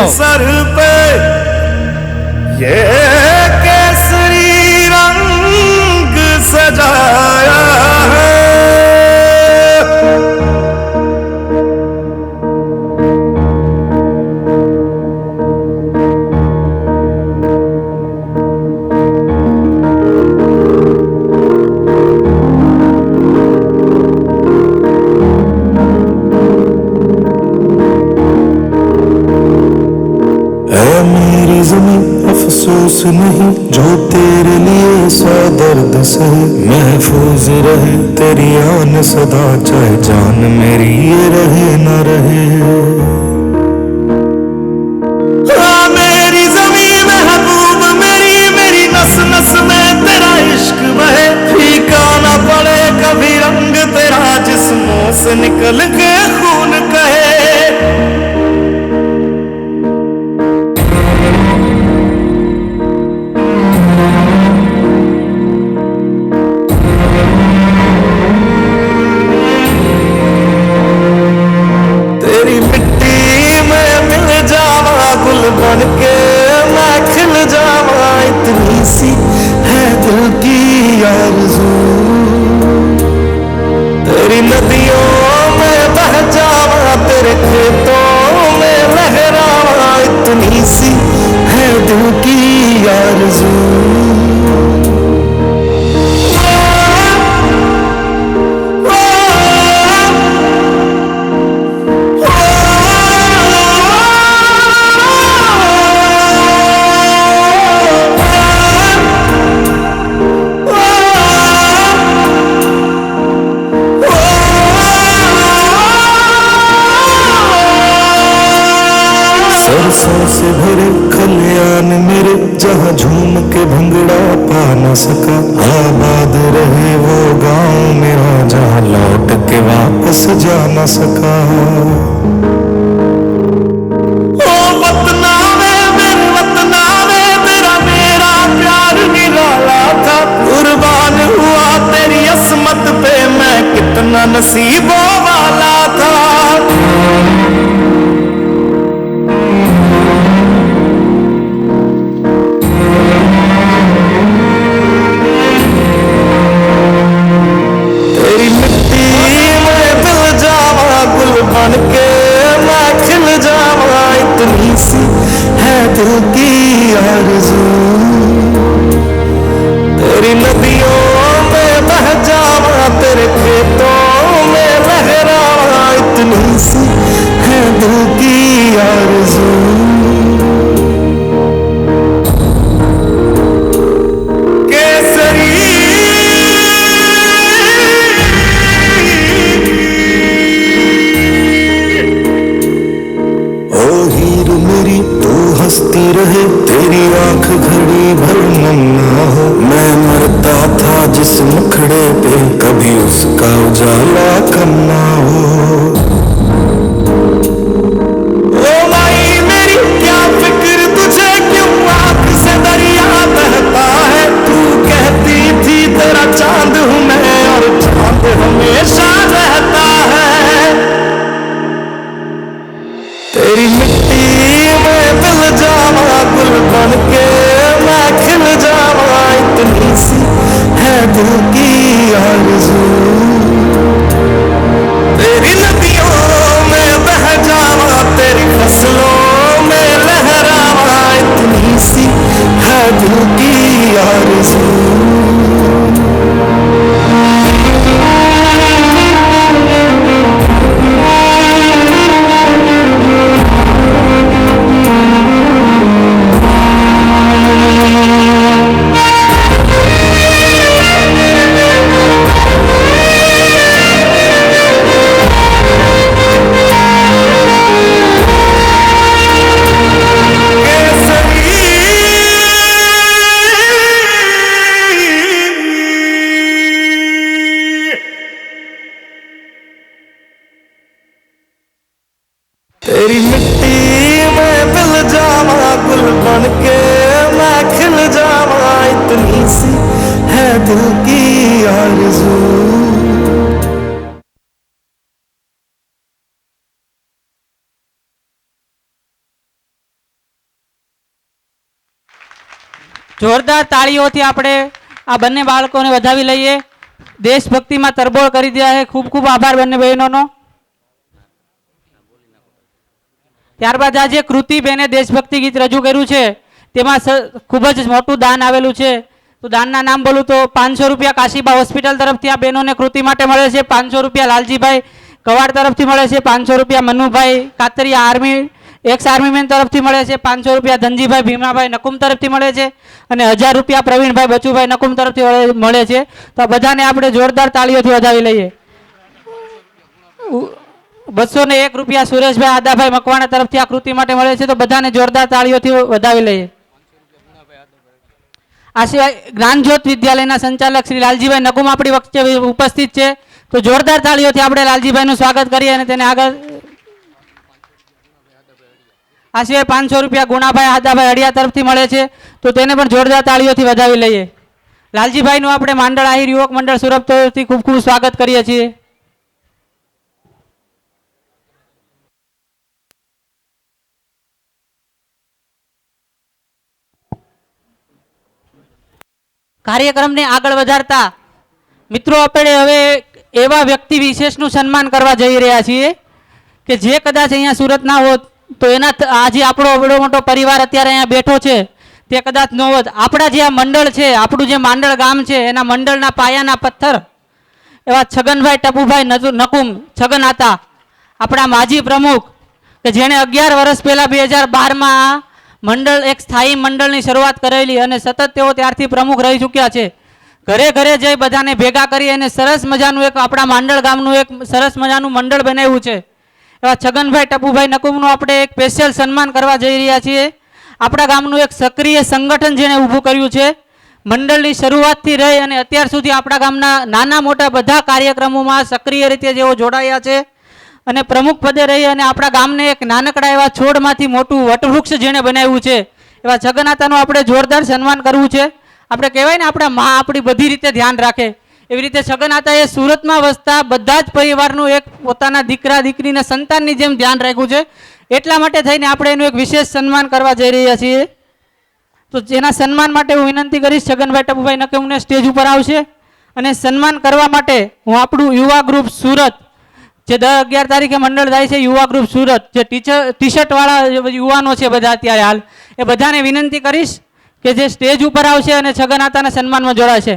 Sir पे ये केसरी रंग सजाया है। मेरी ज़मीं अफसोस नहीं जो तेरे लिए सौ दर्द सहे, महफूज रहे तेरी आन सदा चाहे जान मेरी ये रहे न रहे। हाँ मेरी ज़मीं महबूब मेरी, मेरी नस नस में तेरा इश्क बहे, फीका ना पड़े कभी रंग तेरा जिस्मों से निकल के खून कहे। बन के मैं खिल जावा इतनी सी है दिल की आरज़ू, तेरी नदियों में बह जावा तेरे खेतों में लहरावा इतनी सी है दिल की आरज़ू। सरसों से भरे खलियान मेरे जहाँ झूम के भंगड़ा पा न सका, आबाद रहे वो गांव मेरा जहाँ लौट के वापस जा न सका। ओ वतना में मेरे वतना में तेरा मेरा प्यार निराला था, कुर्बान हुआ तेरी अस्मत पे मैं कितना नसीबों वाला था। बन के मैं खिल जावा इतनी सी है दिल की आरज़ू, तेरी नदियों में बह जावा तेरे खेतों में लहरावा इतनी सी है दिल की आरज़ू। हंसती रहे तेरी आंख घड़ी भर नम ना हो, मैं मरता था जिस मुखड़े पे कभी उसका उजाला कम ना हो। ओ माई मेरी क्या फिक्र तुझे क्यों आंख से दरिया बहता है, तू कहती थी तेरा चांद हूँ मैं और चांद हमेशा रहता है। तेरी मिट्टी में मिल जावा गुल बन के मैं खिल जावा इतनी सी है दिल की आरज़ू, तेरी नदियों दिल की आरज़ू। જોરદાર તાળીઓથી આપણે આ બંને બાળકોને વધાવી લઈએ. દેશભક્તિમાં તરબોળ કરી દીધા છે. ખૂબ ખૂબ આભાર બંને બહેનોનો. ત્યારબાદ આજે કૃતિબેને દેશભક્તિ ગીત રજૂ કર્યું છે, તેમાં ખૂબ જ મોટું દાન આવેલું છે. તો દાનના નામ બોલું તો 500 રૂપિયા કાશીબા હોસ્પિટલ તરફથી આ બહેનોને કૃતિ માટે મળે છે. 500 રૂપિયા લાલજીભાઈ કવાડ તરફથી મળે છે. 500 રૂપિયા Manubhai Katariya army x army man તરફથી મળે છે. 500 રૂપિયા ધનજીભાઈ ભીમાભાઈ નકુમ તરફથી મળે છે અને 1000 રૂપિયા પ્રવીણભાઈ બચુભાઈ નકુમ તરફથી મળે છે. તો આ બધાને આપણે જોરદાર તાળીઓથી વધાવી લઈએ. 201 રૂપિયા સુરેશભાઈ આદાભાઈ મકવાણા તરફથી આ કૃતિ માટે મળે છે. તો બધાને જોરદાર તાળીઓથી વધાવી લઈએ. આ સિવાય જ્ઞાનજ્યોત વિદ્યાલયના સંચાલક શ્રી લાલજીભાઈ નકુમ આપણી વચ્ચે ઉપસ્થિત છે. તો જોરદાર તાળીઓથી આપણે લાલજીભાઈનું સ્વાગત કરીએ અને તેને આગળ. આ સિવાય 500 રૂપિયા ગુણાભાઈ આદાભાઈ અડિયા તરફથી મળે છે. તો તેને પણ જોરદાર તાળીઓથી વધાવી લઈએ. લાલજીભાઈનું આપણે માંડળ આહિર યુવક મંડળ સુરત તરફથી ખૂબ ખૂબ સ્વાગત કરીએ છીએ. કાર્યક્રમને આગળ વધારતા મિત્રો આપણે હવે એવા વ્યક્તિ વિશેષનું સન્માન કરવા જઈ રહ્યા છીએ કે જે કદાચ અહીંયા સુરત ના હોત તો એના આજે આપણો બડો મોટો પરિવાર અત્યારે અહીંયા બેઠો છે તે કદાચ ન હોત. આપણા જે આ મંડળ છે, આપણું જે માંડળ ગામ છે, એના મંડળના પાયાના પથ્થર એવા છગનભાઈ ટપુભાઈ નકુમ છગન હતા, આપણા માજી પ્રમુખ કે જેણે 11 વર્ષ પહેલાં 2012માં મંડળ એક સ્થાયી મંડળની શરૂઆત કરેલી અને સતત તેઓ ત્યારથી પ્રમુખ રહી ચૂક્યા છે. ઘરે ઘરે જઈ બધાને ભેગા કરી અને સરસ મજાનું એક આપણા માંડળ ગામનું એક સરસ મજાનું મંડળ બનાવ્યું છે. એવા છગનભાઈ ટપુભાઈ નકુમનું આપણે એક સ્પેશિયલ સન્માન કરવા જઈ રહ્યા છીએ. આપણા ગામનું એક સક્રિય સંગઠન જેણે ઊભું કર્યું છે. મંડળની શરૂઆતથી રહી અને અત્યાર સુધી આપણા ગામના નાના મોટા બધા કાર્યક્રમોમાં સક્રિય રીતે જેઓ જોડાયા છે અને પ્રમુખ પદે રહી અને આપણા ગામને એક નાનકડા એવા છોડમાંથી મોટું વટવૃક્ષ જેણે બનાવ્યું છે એવા છગનાતાનું આપણે જોરદાર સન્માન કરવું છે. આપણે કહેવાય ને આપણા મા આપણી બધી રીતે ધ્યાન રાખે એવી રીતે છગનાતાએ સુરતમાં વસતા બધા જ પરિવારનું એક પોતાના દીકરા દીકરીના સંતાનની જેમ ધ્યાન રાખ્યું છે. એટલા માટે થઈને આપણે એનું એક વિશેષ સન્માન કરવા જઈ રહ્યા છીએ. તો જેના સન્માન માટે હું વિનંતી કરીશ છગનભાઈ ટપુભાઈ નકુમને સ્ટેજ ઉપર આવશે અને સન્માન કરવા માટે હું આપણું યુવા ગ્રુપ સુરત જે 11 તારીખે મંડળ થાય છે, યુવા ગ્રુપ સુરત જે ટી શર્ટ વાળા યુવાનો છે બધા અત્યારે હાલ, એ બધાને વિનંતી કરીશ કે જે સ્ટેજ ઉપર આવશે અને છગનાતાના સન્માનમાં જોડાશે.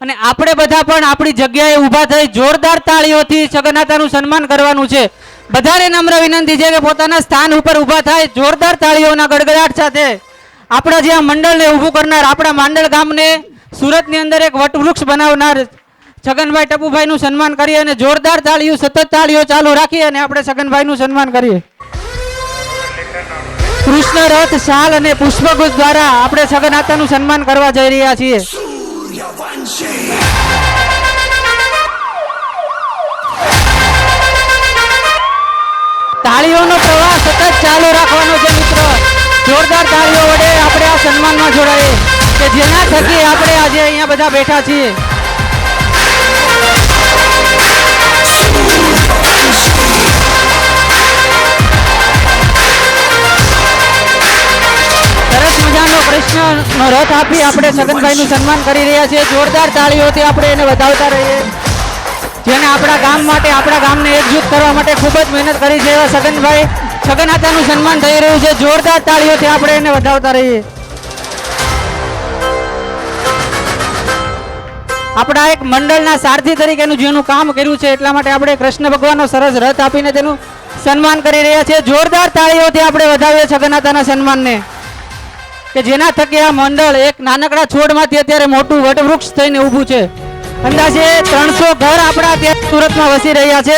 અને આપણે બધા પણ આપણી જગ્યાએ ઊભા થઈ જોરદાર તાળીઓથી છગનાતાનું સન્માન કરવાનું છે. બધાને નમ્ર વિનંતી છે કે પોતાના સ્થાન ઉપર ઊભા થાય જોરદાર તાળીઓના ગડગડાટ સાથે આપણા જે આ મંડળને ઊભું કરનાર, આપણા માંડળ ગામને સુરતની અંદર એક વટવૃક્ષ બનાવનાર છગનભાઈ ટપુભાઈનું સન્માન કરીએ અને જોરદાર તાળીઓ સતત તાળીઓ ચાલુ રાખીએ અને આપણે છગનભાઈનું સન્માન કરીએ. કૃષ્ણ રથ શાલ અને પુષ્પગુચ્છ દ્વારા આપણે છગનાતાનું સન્માન કરવા જઈ રહ્યા છીએ. તાળીઓનો પ્રવાહ સતત ચાલુ રાખવાનો છે મિત્રો. જોરદાર તાળીઓ વડે આપણે આ સન્માનમાં જોડાઈએ કે જેના થકી આપણે આજે અહીંયા બધા બેઠા છીએ. સરસ મજાનો કૃષ્ણનો રથ આપી આપણે છગનભાઈનું સન્માન કરી રહ્યા છીએ. જોરદાર તાળીઓથી આપણે એને વધાવતા રહીએ. જેને આપણા ગામ માટે, આપણા ગામને એકજૂથ કરવા માટે ખૂબ જ મહેનત કરી છે એવા છગનભાઈ છગનાતાનું સન્માન થઈ રહ્યું છે. જોરદાર તાળીઓથી આપણે એને વધાવતા રહીએ. આપણા એક મંડળના સારથી તરીકેનું જેનું કામ કર્યું છે એટલા માટે આપણે કૃષ્ણ ભગવાનનો સરસ રથ આપીને તેનું સન્માન કરી રહ્યા છીએ. જોરદાર તાળીઓથી આપણે વધાવીએ છગનાતાના સન્માનને કે જેના થકી આ મંડળ એક નાનકડા છોડમાંથી અત્યારે મોટું વટવૃક્ષ થઈને ઊભું છે. અંદાજે 300 ઘર આપણા ત્યાં સુરતમાં વસી રહ્યા છે.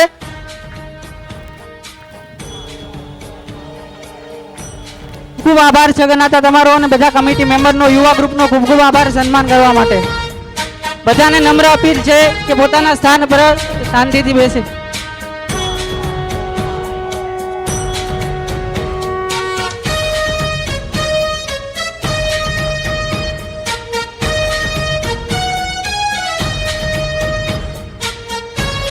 ખૂબ આભાર છગનાતા તમારો અને બધા કમિટી મેમ્બરનો, યુવા ગ્રુપનો ખૂબ ખૂબ આભાર સન્માન કરવા માટે. બધાને નમ્ર અપીલ છે કે પોતાના સ્થાન પર શાંતિથી બેસે.